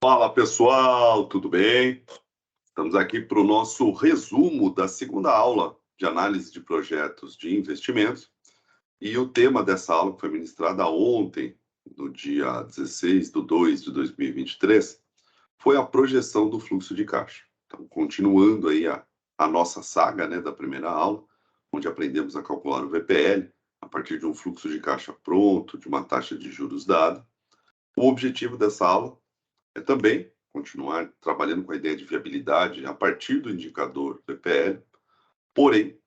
Fala pessoal, tudo bem? Estamos aqui para o nosso resumo da segunda aula de análise de projetos de investimentos. E o tema dessa aula, que foi ministrada ontem, no dia 16/2/2023, foi a projeção do fluxo de caixa. Então, continuando aí a nossa saga, né, da primeira aula, onde aprendemos a calcular o VPL a partir de um fluxo de caixa pronto, de uma taxa de juros dada. O objetivo dessa aula é também continuar trabalhando com a ideia de viabilidade a partir do indicador VPL, porém,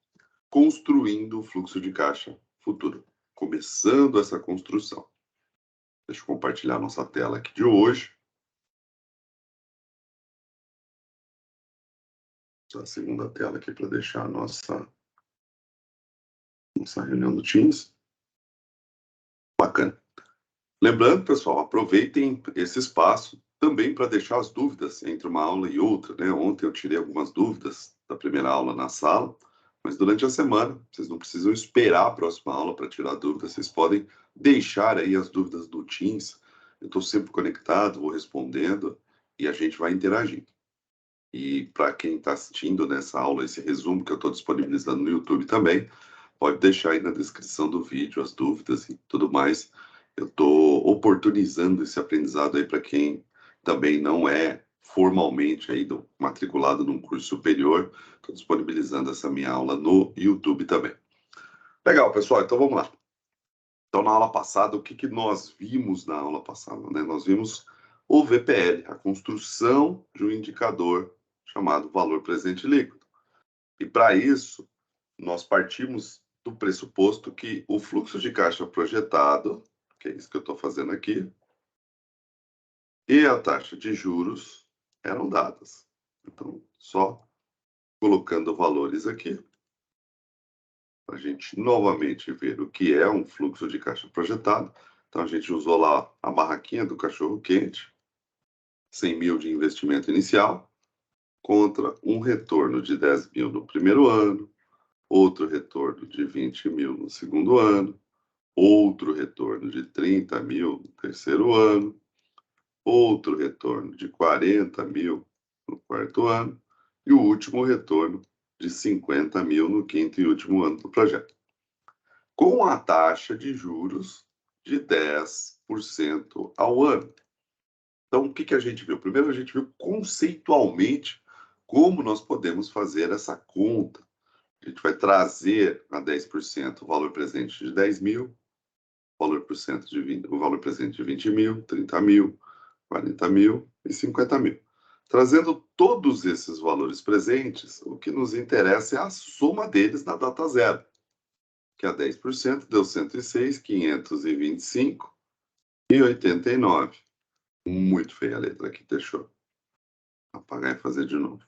construindo o fluxo de caixa futuro, começando essa construção. Deixa eu compartilhar a nossa tela aqui de hoje. A segunda tela aqui para deixar a nossa reunião do Teams. Bacana. Lembrando, pessoal, aproveitem esse espaço também para deixar as dúvidas entre uma aula e outra, né? Ontem eu tirei algumas dúvidas da primeira aula na sala, mas durante a semana, vocês não precisam esperar a próxima aula para tirar dúvidas, vocês podem deixar aí as dúvidas do Teams. Eu estou sempre conectado, vou respondendo e a gente vai interagindo. E para quem está assistindo nessa aula, esse resumo que eu estou disponibilizando no YouTube também, pode deixar aí na descrição do vídeo as dúvidas e tudo mais. Eu estou oportunizando esse aprendizado aí para quem também não é formalmente aí matriculado num curso superior. Estou disponibilizando essa minha aula no YouTube também. Legal, pessoal, então vamos lá. Então, na aula passada, o que nós vimos na aula passada, né? Nós vimos o VPL, a construção de um indicador chamado valor presente líquido. E para isso, nós partimos do pressuposto que o fluxo de caixa projetado, que é isso que eu estou fazendo aqui, e a taxa de juros eram dadas. Então, só colocando valores aqui, para a gente novamente ver o que é um fluxo de caixa projetado. Então, a gente usou lá a barraquinha do cachorro-quente, 100 mil de investimento inicial, contra um retorno de 10 mil no primeiro ano, outro retorno de 20 mil no segundo ano, outro retorno de 30 mil no terceiro ano, outro retorno de 40 mil no quarto ano e o último retorno de 50 mil no quinto e último ano do projeto, com a taxa de juros de 10% ao ano. Então, o que a gente viu? Primeiro, a gente viu conceitualmente como nós podemos fazer essa conta. A gente vai trazer a 10% o valor presente de 10 mil, o valor presente de 20 mil, 30 mil, 40 mil e 50 mil. Trazendo todos esses valores presentes, o que nos interessa é a soma deles na data zero, que é 10% deu 106.525,89. Muito feia a letra aqui, deixa eu apagar e fazer de novo.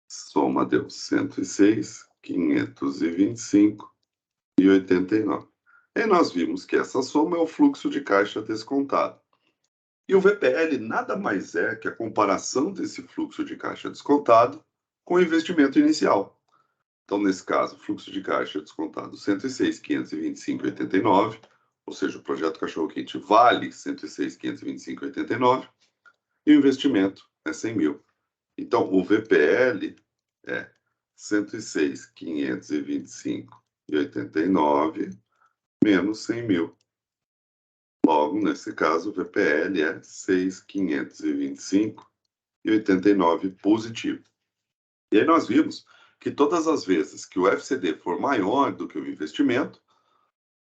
Soma deu 106.525,89. E nós vimos que essa soma é o fluxo de caixa descontado. E o VPL nada mais é que a comparação desse fluxo de caixa descontado com o investimento inicial. Então, nesse caso, o fluxo de caixa descontado 106.525,89, ou seja, o projeto cachorro-quente vale 106.525,89 e o investimento é 100 mil. Então, o VPL é 106.525,89 menos 100 mil. Logo, nesse caso, o VPL é 6.525,89 positivo. E aí nós vimos que todas as vezes que o FCD for maior do que o investimento,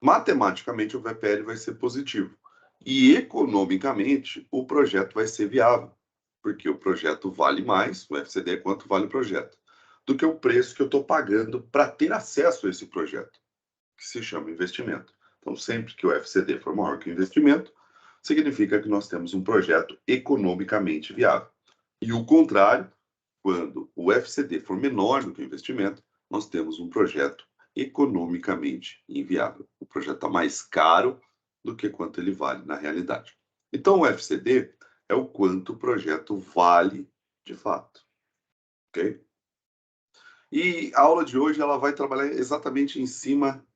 matematicamente o VPL vai ser positivo. E economicamente o projeto vai ser viável, porque o projeto vale mais, o FCD é quanto vale o projeto, do que o preço que eu estou pagando para ter acesso a esse projeto, que se chama investimento. Então, sempre que o FCD for maior que o investimento, significa que nós temos um projeto economicamente viável. E o contrário, quando o FCD for menor do que o investimento, nós temos um projeto economicamente inviável. O projeto está mais caro do que quanto ele vale na realidade. Então, o FCD é o quanto o projeto vale de fato. Ok? E a aula de hoje ela vai trabalhar exatamente em cima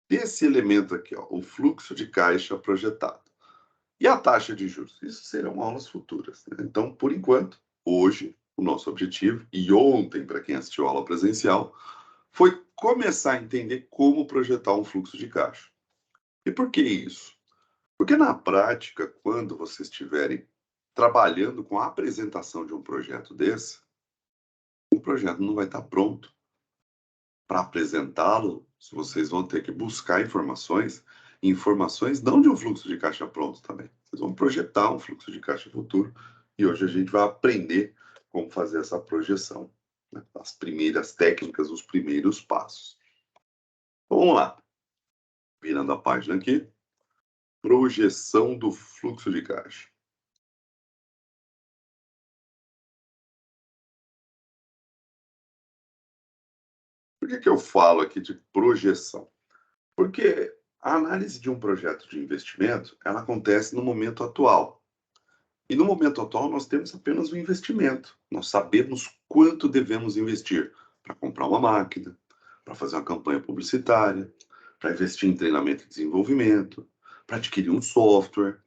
desse elemento aqui, ó, o fluxo de caixa projetado. E a taxa de juros? Isso serão aulas futuras, né? Então, por enquanto, hoje, o nosso objetivo, e ontem, para quem assistiu a aula presencial, foi começar a entender como projetar um fluxo de caixa. E por que isso? Porque na prática, quando vocês estiverem trabalhando com a apresentação de um projeto desse, o projeto não vai estar pronto. Para apresentá-lo, vocês vão ter que buscar informações, informações não de um fluxo de caixa pronto também. Vocês vão projetar um fluxo de caixa futuro e hoje a gente vai aprender como fazer essa projeção, né? As primeiras técnicas, os primeiros passos. Então, vamos lá. Virando a página aqui, projeção do fluxo de caixa. Por que eu falo aqui de projeção? Porque a análise de um projeto de investimento, ela acontece no momento atual. E no momento atual, nós temos apenas o investimento. Nós sabemos quanto devemos investir para comprar uma máquina, para fazer uma campanha publicitária, para investir em treinamento e desenvolvimento, para adquirir um software,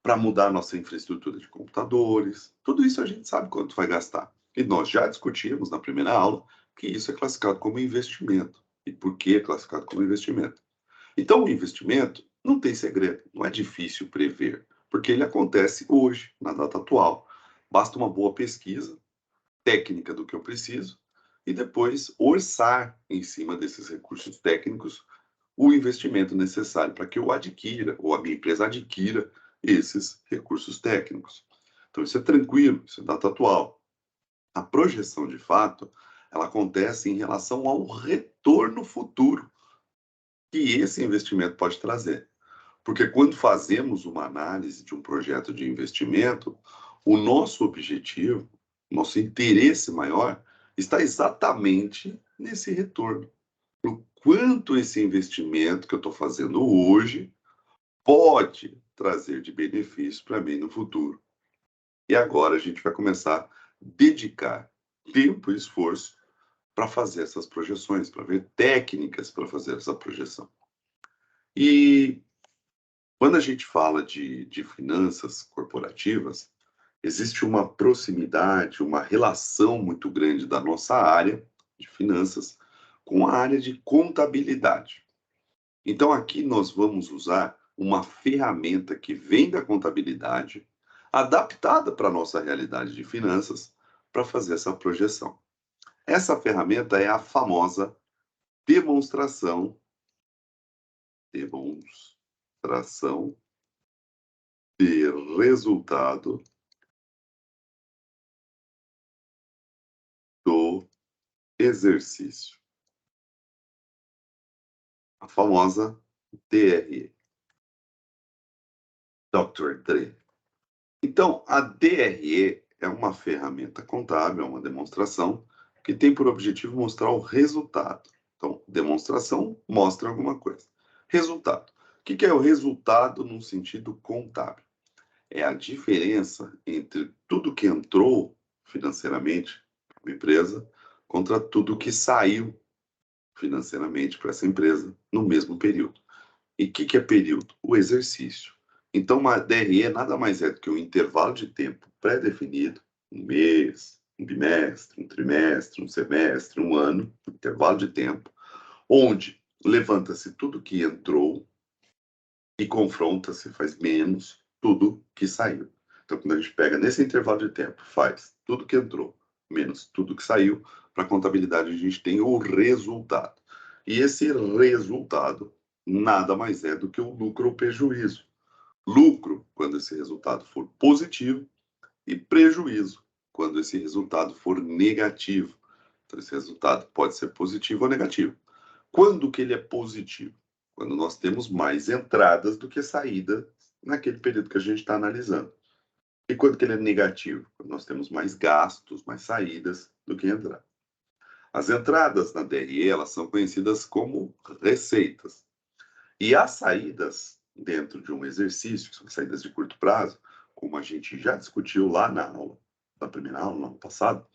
para mudar nossa infraestrutura de computadores. Tudo isso a gente sabe quanto vai gastar. E nós já discutimos na primeira aula que isso é classificado como investimento. E por que é classificado como investimento? Então, o investimento não tem segredo, não é difícil prever, porque ele acontece hoje, na data atual. Basta uma boa pesquisa técnica do que eu preciso e depois orçar em cima desses recursos técnicos o investimento necessário para que eu adquira, ou a minha empresa adquira, esses recursos técnicos. Então, isso é tranquilo, isso é data atual. A projeção, de fato, ela acontece em relação ao retorno futuro que esse investimento pode trazer. Porque quando fazemos uma análise de um projeto de investimento, o nosso objetivo, nosso interesse maior, está exatamente nesse retorno. O quanto esse investimento que eu estou fazendo hoje pode trazer de benefício para mim no futuro. E agora a gente vai começar a dedicar tempo e esforço para fazer essas projeções, para ver técnicas para fazer essa projeção. E quando a gente fala de finanças corporativas, existe uma proximidade, uma relação muito grande da nossa área de finanças com a área de contabilidade. Então, aqui nós vamos usar uma ferramenta que vem da contabilidade, adaptada para a nossa realidade de finanças, para fazer essa projeção. Essa ferramenta é a famosa demonstração, demonstração de resultado do exercício, a famosa DRE, Dr. Dre. Então, a DRE é uma ferramenta contábil, é uma demonstração que tem por objetivo mostrar o resultado. Então, demonstração mostra alguma coisa. Resultado. O que é o resultado num sentido contábil? É a diferença entre tudo que entrou financeiramente para uma empresa contra tudo que saiu financeiramente para essa empresa no mesmo período. E o que é período? O exercício. Então, uma DRE nada mais é do que um intervalo de tempo pré-definido, um mês, um bimestre, um trimestre, um semestre, um ano, um intervalo de tempo, onde levanta-se tudo que entrou e confronta-se, faz menos tudo que saiu. Então, quando a gente pega nesse intervalo de tempo, faz tudo que entrou menos tudo que saiu, para a contabilidade a gente tem o resultado. E esse resultado nada mais é do que o lucro ou prejuízo. Lucro, quando esse resultado for positivo, e prejuízo, quando esse resultado for negativo. Então, esse resultado pode ser positivo ou negativo. Quando que ele é positivo? Quando nós temos mais entradas do que saídas naquele período que a gente está analisando. E quando que ele é negativo? Quando nós temos mais gastos, mais saídas do que entradas. As entradas na DRE, elas são conhecidas como receitas. E as saídas dentro de um exercício, que são saídas de curto prazo, como a gente já discutiu lá na aula, na primeira aula, no ano passado,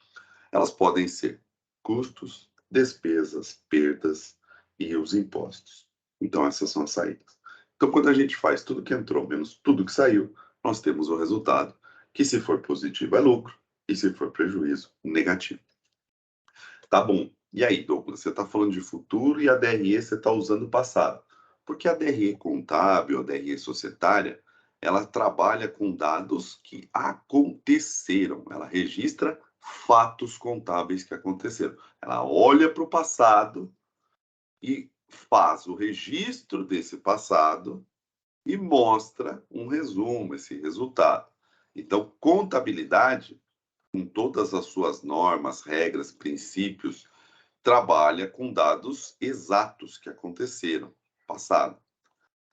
elas podem ser custos, despesas, perdas e os impostos. Então, essas são as saídas. Então, quando a gente faz tudo que entrou menos tudo que saiu, nós temos o resultado, que se for positivo é lucro, e se for prejuízo, negativo. Tá bom. E aí, Douglas, você está falando de futuro e a DRE você está usando o passado. Porque a DRE contábil, a DRE societária, ela trabalha com dados que aconteceram. Ela registra fatos contábeis que aconteceram. Ela olha para o passado e faz o registro desse passado e mostra um resumo, esse resultado. Então, contabilidade, com todas as suas normas, regras, princípios, trabalha com dados exatos que aconteceram no passado.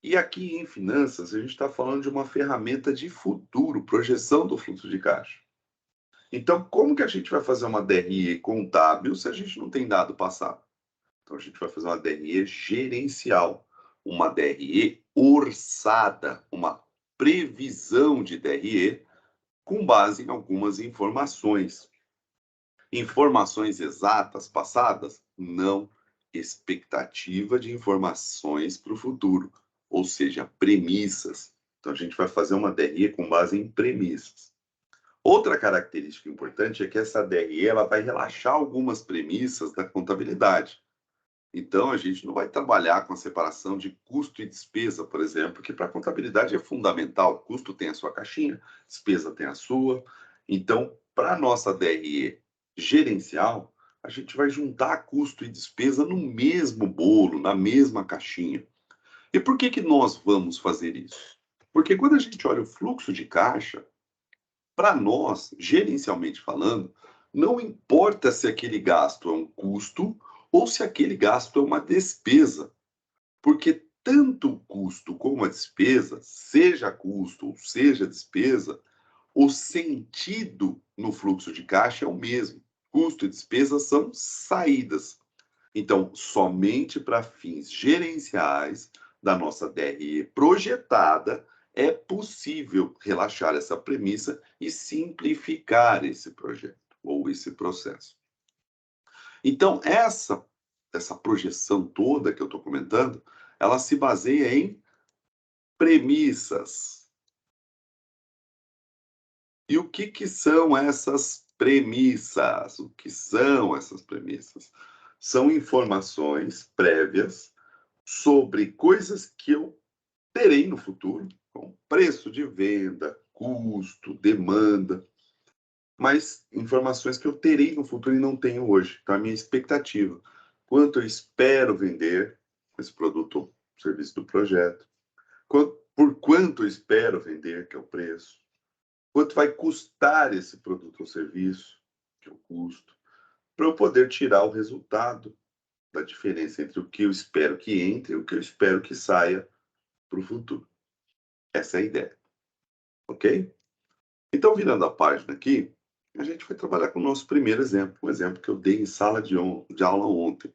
E aqui em finanças, a gente está falando de uma ferramenta de futuro, projeção do fluxo de caixa. Então, como que a gente vai fazer uma DRE contábil se a gente não tem dado passado? Então, a gente vai fazer uma DRE gerencial, uma DRE orçada, uma previsão de DRE com base em algumas informações. Informações exatas passadas? Não. Expectativa de informações para o futuro, ou seja, premissas. Então, a gente vai fazer uma DRE com base em premissas. Outra característica importante é que essa DRE ela vai relaxar algumas premissas da contabilidade. Então, a gente não vai trabalhar com a separação de custo e despesa, por exemplo, que para a contabilidade é fundamental. Custo tem a sua caixinha, despesa tem a sua. Então, para a nossa DRE gerencial, a gente vai juntar custo e despesa no mesmo bolo, na mesma caixinha. E por que nós vamos fazer isso? Porque quando a gente olha o fluxo de caixa, para nós, gerencialmente falando, não importa se aquele gasto é um custo ou se aquele gasto é uma despesa, porque tanto o custo como a despesa, seja custo ou seja despesa, o sentido no fluxo de caixa é o mesmo. Custo e despesa são saídas. Então, somente para fins gerenciais da nossa DRE projetada é possível relaxar essa premissa e simplificar esse projeto ou esse processo. Então, essa projeção toda que eu estou comentando, ela se baseia em premissas. E o que são essas premissas? O que são essas premissas? São informações prévias sobre coisas que eu terei no futuro, como preço de venda, custo, demanda, mas informações que eu terei no futuro e não tenho hoje. Então, a minha expectativa, quanto eu espero vender esse produto ou serviço do projeto, por quanto eu espero vender, que é o preço, quanto vai custar esse produto ou serviço, que é o custo, para eu poder tirar o resultado da diferença entre o que eu espero que entre e o que eu espero que saia para o futuro. Essa é a ideia, ok? Então, virando a página aqui, a gente vai trabalhar com o nosso primeiro exemplo, um exemplo que eu dei em sala de aula ontem.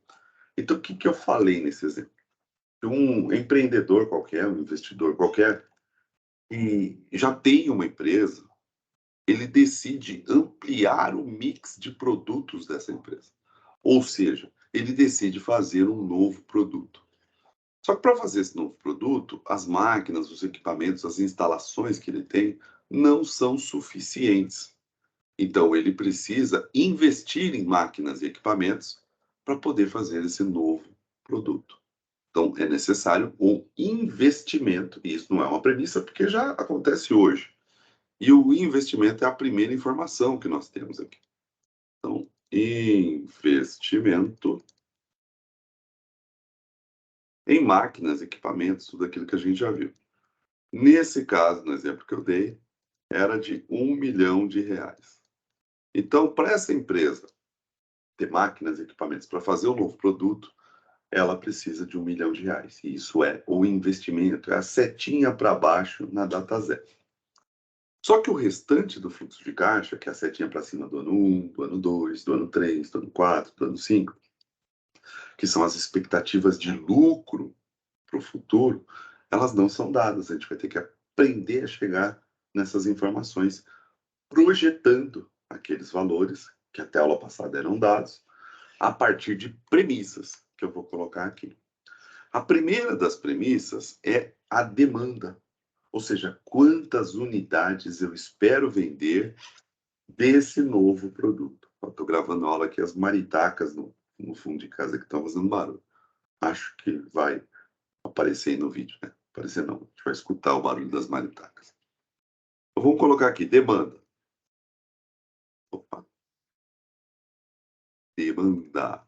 Então, o que eu falei nesse exemplo? Um empreendedor qualquer, um investidor qualquer, que já tem uma empresa, ele decide ampliar o mix de produtos dessa empresa. Ou seja, ele decide fazer um novo produto. Só que para fazer esse novo produto, as máquinas, os equipamentos, as instalações que ele tem não são suficientes. Então, ele precisa investir em máquinas e equipamentos para poder fazer esse novo produto. Então, é necessário um investimento, e isso não é uma premissa, porque já acontece hoje. E o investimento é a primeira informação que nós temos aqui. Então, investimento em máquinas, equipamentos, tudo aquilo que a gente já viu. Nesse caso, no exemplo que eu dei, era de R$ 1 milhão. Então, para essa empresa ter máquinas e equipamentos para fazer um novo produto, ela precisa de R$ 1 milhão. E isso é o investimento, é a setinha para baixo na data zero. Só que o restante do fluxo de caixa, que é a setinha para cima do ano 1, do ano 2, do ano 3, do ano 4, do ano 5, que são as expectativas de lucro para o futuro, elas não são dadas. A gente vai ter que aprender a chegar nessas informações, projetando aqueles valores que até a aula passada eram dados, a partir de premissas que eu vou colocar aqui. A primeira das premissas é a demanda. Ou seja, quantas unidades eu espero vender desse novo produto. Estou gravando aula aqui, as maritacas no fundo de casa que estão fazendo barulho. Acho que vai aparecer aí no vídeo, né? Aparecer não, a gente vai escutar o barulho das maritacas. Então, vamos colocar aqui, demanda. Opa. Demanda.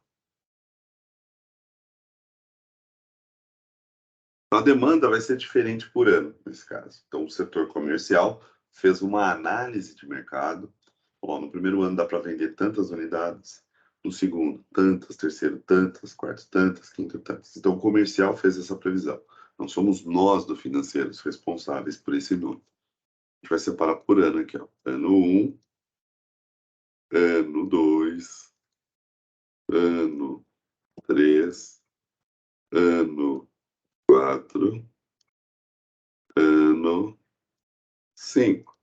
Então, a demanda vai ser diferente por ano, nesse caso. Então, o setor comercial fez uma análise de mercado. Ó, no primeiro ano dá para vender tantas unidades, no segundo, tantas, terceiro, tantas, quarto, tantas, quinto, tantas. Então, o comercial fez essa previsão. Não somos nós, do financeiro, responsáveis por esse número. A gente vai separar por ano aqui, ó. Ano 1, ano 2, ano 3, ano 4, ano 5.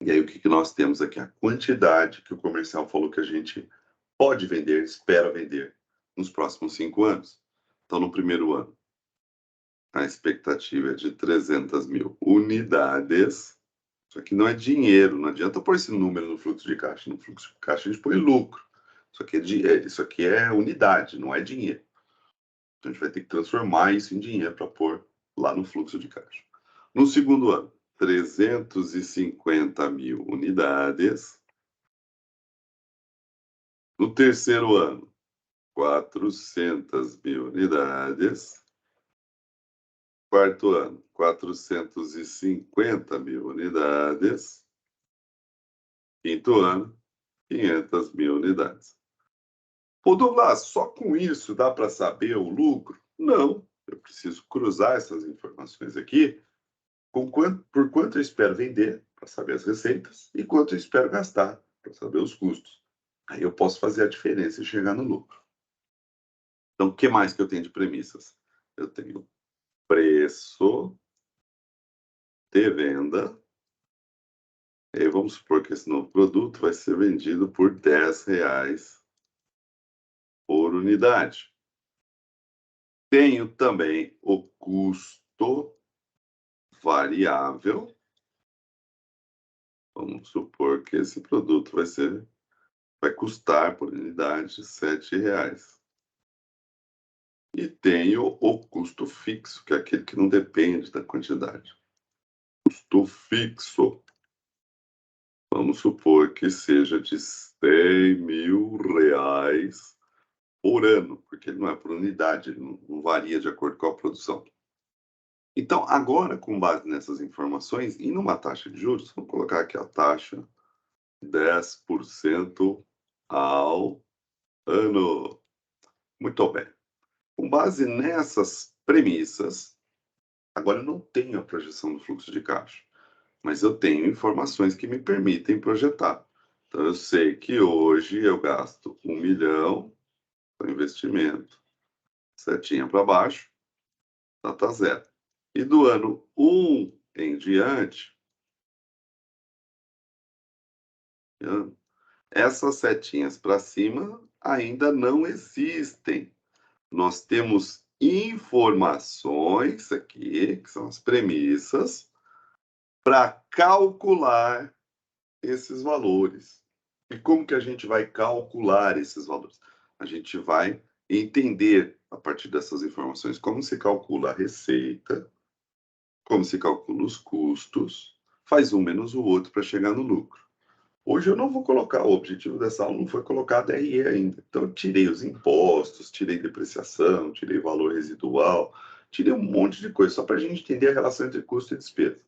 E aí, o que nós temos aqui? A quantidade que o comercial falou que a gente pode vender, espera vender nos próximos 5 anos. Então, no primeiro ano, a expectativa é de 300 mil unidades. Isso aqui não é dinheiro, não adianta pôr esse número no fluxo de caixa. No fluxo de caixa a gente põe lucro. Isso aqui é unidade, não é dinheiro. Então, a gente vai ter que transformar isso em dinheiro para pôr lá no fluxo de caixa. No segundo ano, 350 mil unidades. No terceiro ano, 400 mil unidades. Quarto ano, 450 mil unidades. Quinto ano, 500 mil unidades. Pô, Douglas, só com isso dá para saber o lucro? Não, eu preciso cruzar essas informações aqui por quanto eu espero vender, para saber as receitas, e quanto eu espero gastar, para saber os custos. Aí eu posso fazer a diferença e chegar no lucro. Então, o que mais que eu tenho de premissas? Eu tenho preço de venda. E aí vamos supor que esse novo produto vai ser vendido por R$10 por unidade. Tenho também o custo variável. Vamos supor que esse produto vai custar por unidade R$7. E tenho o custo fixo, que é aquele que não depende da quantidade. Custo fixo, vamos supor que seja de R$100 mil por ano, porque ele não é por unidade, ele não varia de acordo com a produção. Então, agora, com base nessas informações, e numa taxa de juros, vamos colocar aqui a taxa 10% ao ano. Muito bem. Com base nessas premissas, agora eu não tenho a projeção do fluxo de caixa, mas eu tenho informações que me permitem projetar. Então, eu sei que hoje eu gasto 1 milhão para investimento, setinha para baixo, data zero. E do ano 1 em diante, essas setinhas para cima ainda não existem. Nós temos informações aqui, que são as premissas, para calcular esses valores. E como que a gente vai calcular esses valores? A gente vai entender, a partir dessas informações, como se calcula a receita, como se calcula os custos, faz um menos o outro para chegar no lucro. Hoje eu não vou colocar, o objetivo dessa aula não foi colocar DRE ainda. Então, eu tirei os impostos, tirei depreciação, tirei valor residual, tirei um monte de coisa, só para a gente entender a relação entre custo e despesa.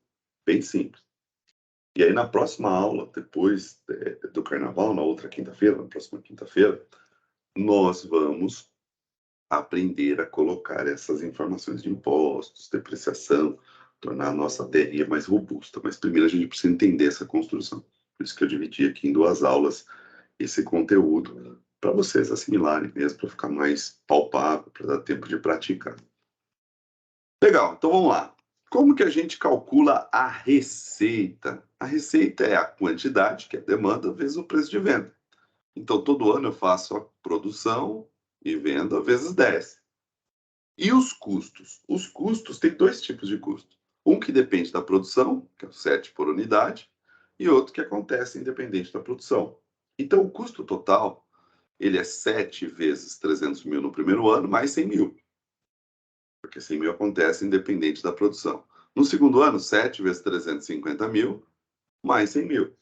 Bem simples. E aí, na próxima aula, depois do carnaval, na outra quinta-feira, na próxima quinta-feira, nós vamos aprender a colocar essas informações de impostos, depreciação, tornar a nossa DRE mais robusta. Mas primeiro a gente precisa entender essa construção. Por isso que eu dividi aqui em 2 aulas esse conteúdo, para vocês assimilarem mesmo, para ficar mais palpável, para dar tempo de praticar. Legal, então vamos lá. Como que a gente calcula a receita? A receita é a quantidade, que é a demanda, vezes o preço de venda. Então, todo ano eu faço a produção e venda vezes 10. E os custos? Os custos têm dois tipos de custo. Um que depende da produção, que é o 7 por unidade, e outro que acontece independente da produção. Então, o custo total, ele é 7 vezes 300 mil no primeiro ano, mais 100 mil. Porque 100 mil acontece independente da produção. No segundo ano, 7 vezes 350 mil, mais 100 mil.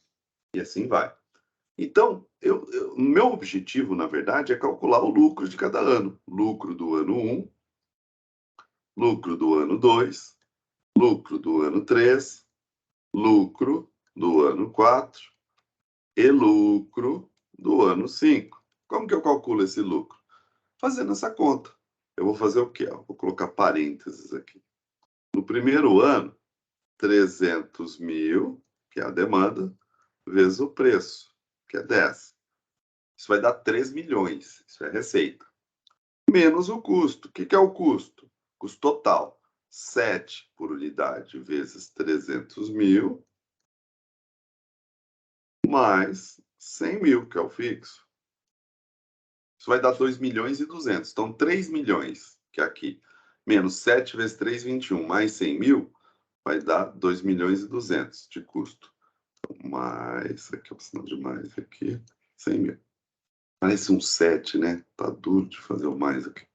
E assim vai. Então, meu objetivo, na verdade, é calcular o lucro de cada ano. Lucro do ano 1, lucro do ano 2, lucro do ano 3, lucro do ano 4 e lucro do ano 5. Como que eu calculo esse lucro? Fazendo essa conta. Eu vou fazer o quê? Vou colocar parênteses aqui. No primeiro ano, 300 mil, que é a demanda, vezes o preço, que é 10. Isso vai dar 3 milhões. Isso é receita. Menos o custo. O que é o custo? Custo total. 7 por unidade vezes 300 mil, mais 100 mil, que é o fixo. Isso vai dar 2 milhões e 200. Então, 3 milhões, que é aqui, menos 7 vezes 3, 21, mais 100 mil, vai dar 2 milhões e 200 de custo. Então, mais, aqui é o sinal de mais aqui, 100 mil. Parece um 7, né? Tá duro de fazer o mais aqui.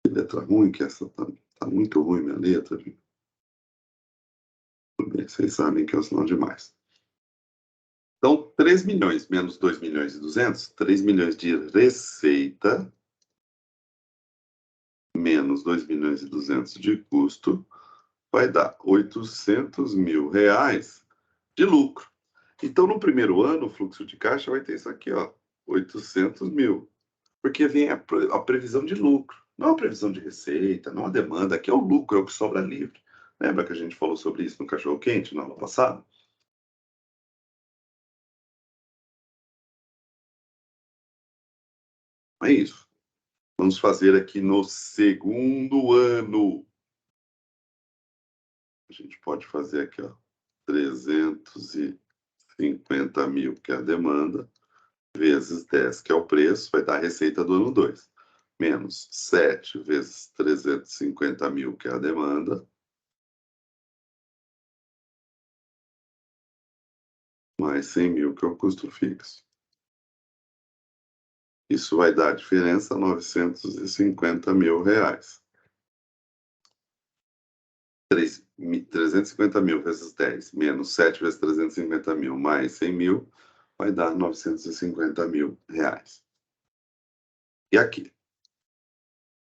Que letra ruim que essa tá. Tá muito ruim minha letra, viu? Tudo bem, vocês sabem que é o sinal de mais. Então, 3 milhões menos 2 milhões e 200, 3 milhões de receita, menos 2 milhões e 200 de custo, vai dar 800 mil reais de lucro. Então, no primeiro ano, o fluxo de caixa vai ter isso aqui, ó, 800 mil. Porque vem a previsão de lucro, não a previsão de receita, não a demanda. Aqui é o lucro, é o que sobra livre. Lembra que a gente falou sobre isso no cachorro-quente, na aula passada? É isso. Vamos fazer aqui no segundo ano. A gente pode fazer aqui, ó, 350 mil, que é a demanda, vezes 10, que é o preço, vai dar a receita do ano 2. Menos 7 vezes 350 mil, que é a demanda, mais 100 mil, que é o custo fixo. Isso vai dar a diferença, 950 mil reais. 350 mil vezes 10, menos 7 vezes 350 mil, mais 100 mil, vai dar 950 mil reais. E aqui?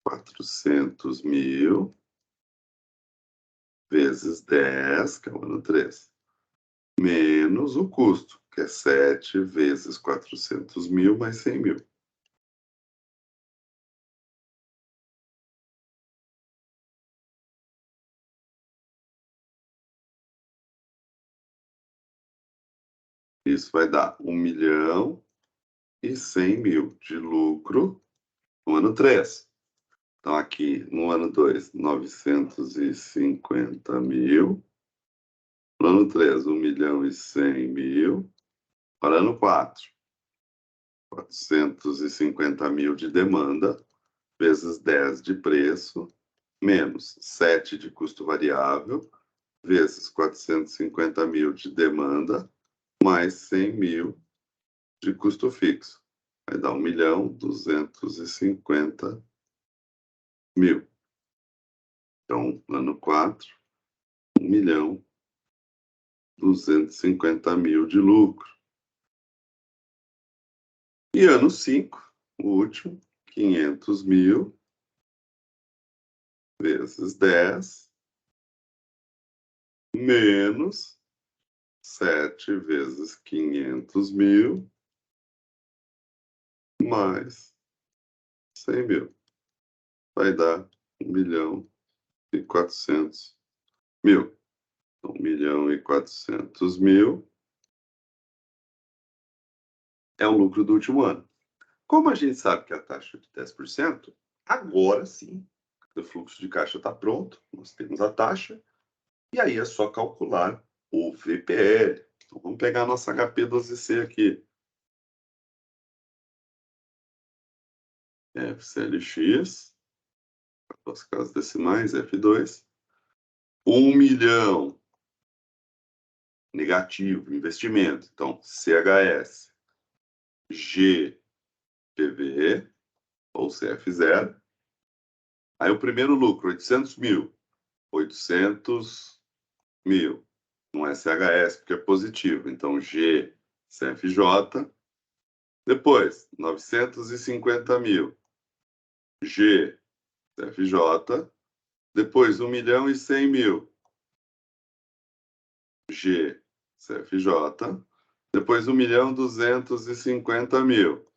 400 mil vezes 10, que é o ano 3, menos o custo, que é 7 vezes 400 mil mais 100 mil. Isso vai dar 1 milhão e 100 mil de lucro no ano 3. Então, aqui no ano 2, 950 mil. No ano 3, 1 milhão e 100 mil. Para ano 4, 450 mil de demanda, vezes 10 de preço, menos 7 de custo variável, vezes 450 mil de demanda, mais 100 mil de custo fixo. Vai dar 1 milhão 250 mil. Então, ano 4, 1 milhão 250 mil de lucro. E ano 5, o último, 500 mil vezes 10, menos 7 vezes 500 mil, mais 100 mil. Vai dar 1 milhão e 400 mil. 1 milhão e 400 mil é o lucro do último ano. Como a gente sabe que a taxa é de 10%, agora sim, o fluxo de caixa está pronto, nós temos a taxa, e aí é só calcular o VPL. Então, vamos pegar a nossa HP12C aqui. FCLX, 2 casas decimais, F2. 1 milhão, negativo, investimento. Então, CHS, GPV, ou CF0. Aí o primeiro lucro, 800 mil. 800 mil. Não é CHS, porque é positivo. Então, G, CFJ. Depois, 950 mil. G, CFJ. Depois, 1 milhão e 100 mil. G, CFJ. Depois, 1 milhão e 250 mil.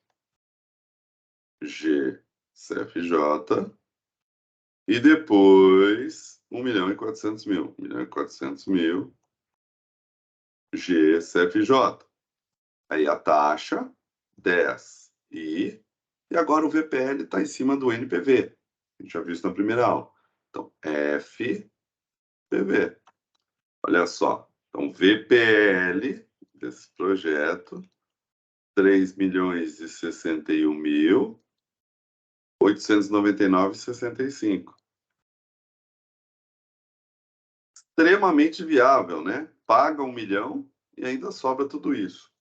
G, CFJ. E depois, 1 milhão e 400 mil. 1 milhão e 400 mil. G, CFJ. Aí a taxa, 10. E agora o VPL está em cima do NPV. A gente já viu isso na primeira aula. Então, FPV. Olha só. Então, VPL desse projeto, 3 milhões e 61 mil, 899,65. Extremamente viável, né? Paga 1 milhão e ainda sobra tudo isso.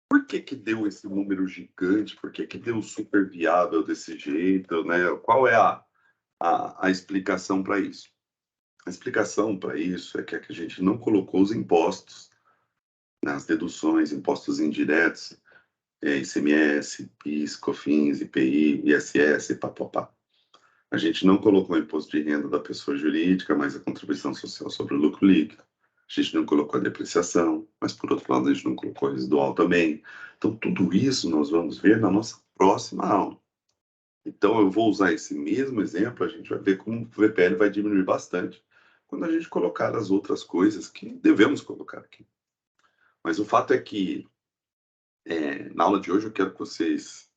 Por que que deu esse número gigante? Por que que deu super viável desse jeito, né? Qual é a explicação para isso? A explicação para isso é que a gente não colocou os impostos, nas deduções, impostos indiretos, ICMS, PIS, COFINS, IPI, ISS, papapá. A gente não colocou o imposto de renda da pessoa jurídica, mas a contribuição social sobre o lucro líquido. A gente não colocou a depreciação, mas por outro lado a gente não colocou o residual também. Então tudo isso nós vamos ver na nossa próxima aula. Então eu vou usar esse mesmo exemplo, a gente vai ver como o VPL vai diminuir bastante quando a gente colocar as outras coisas que devemos colocar aqui. Mas o fato é que na aula de hoje eu quero que vocês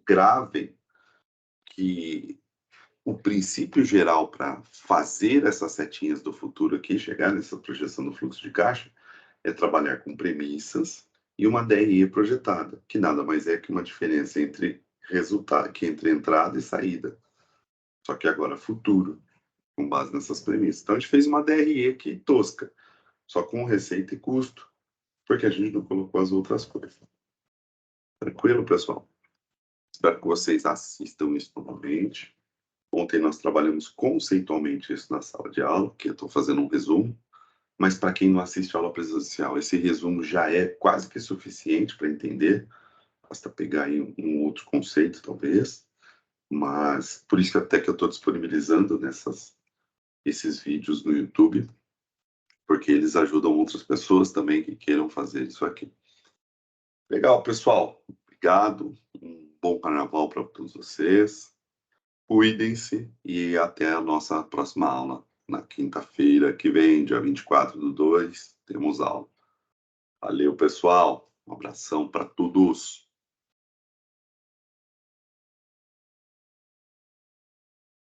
gravem que o princípio geral para fazer essas setinhas do futuro aqui, chegar nessa projeção do fluxo de caixa, é trabalhar com premissas e uma DRE projetada, que nada mais é que uma diferença entre resultado, que entre entrada e saída. Só que agora futuro, com base nessas premissas. Então a gente fez uma DRE aqui tosca, só com receita e custo, porque a gente não colocou as outras coisas. Tranquilo, pessoal? Espero que vocês assistam isso novamente. Ontem nós trabalhamos conceitualmente isso na sala de aula, que eu estou fazendo um resumo, mas para quem não assiste a aula presencial, esse resumo já é quase que suficiente para entender, basta pegar aí um outro conceito, talvez, mas por isso que até que eu estou disponibilizando esses vídeos no YouTube, porque eles ajudam outras pessoas também que queiram fazer isso aqui. Legal, pessoal. Obrigado. Um bom carnaval para todos vocês. Cuidem-se e até a nossa próxima aula. Na quinta-feira que vem, dia 24/2, temos aula. Valeu, pessoal. Um abração para todos.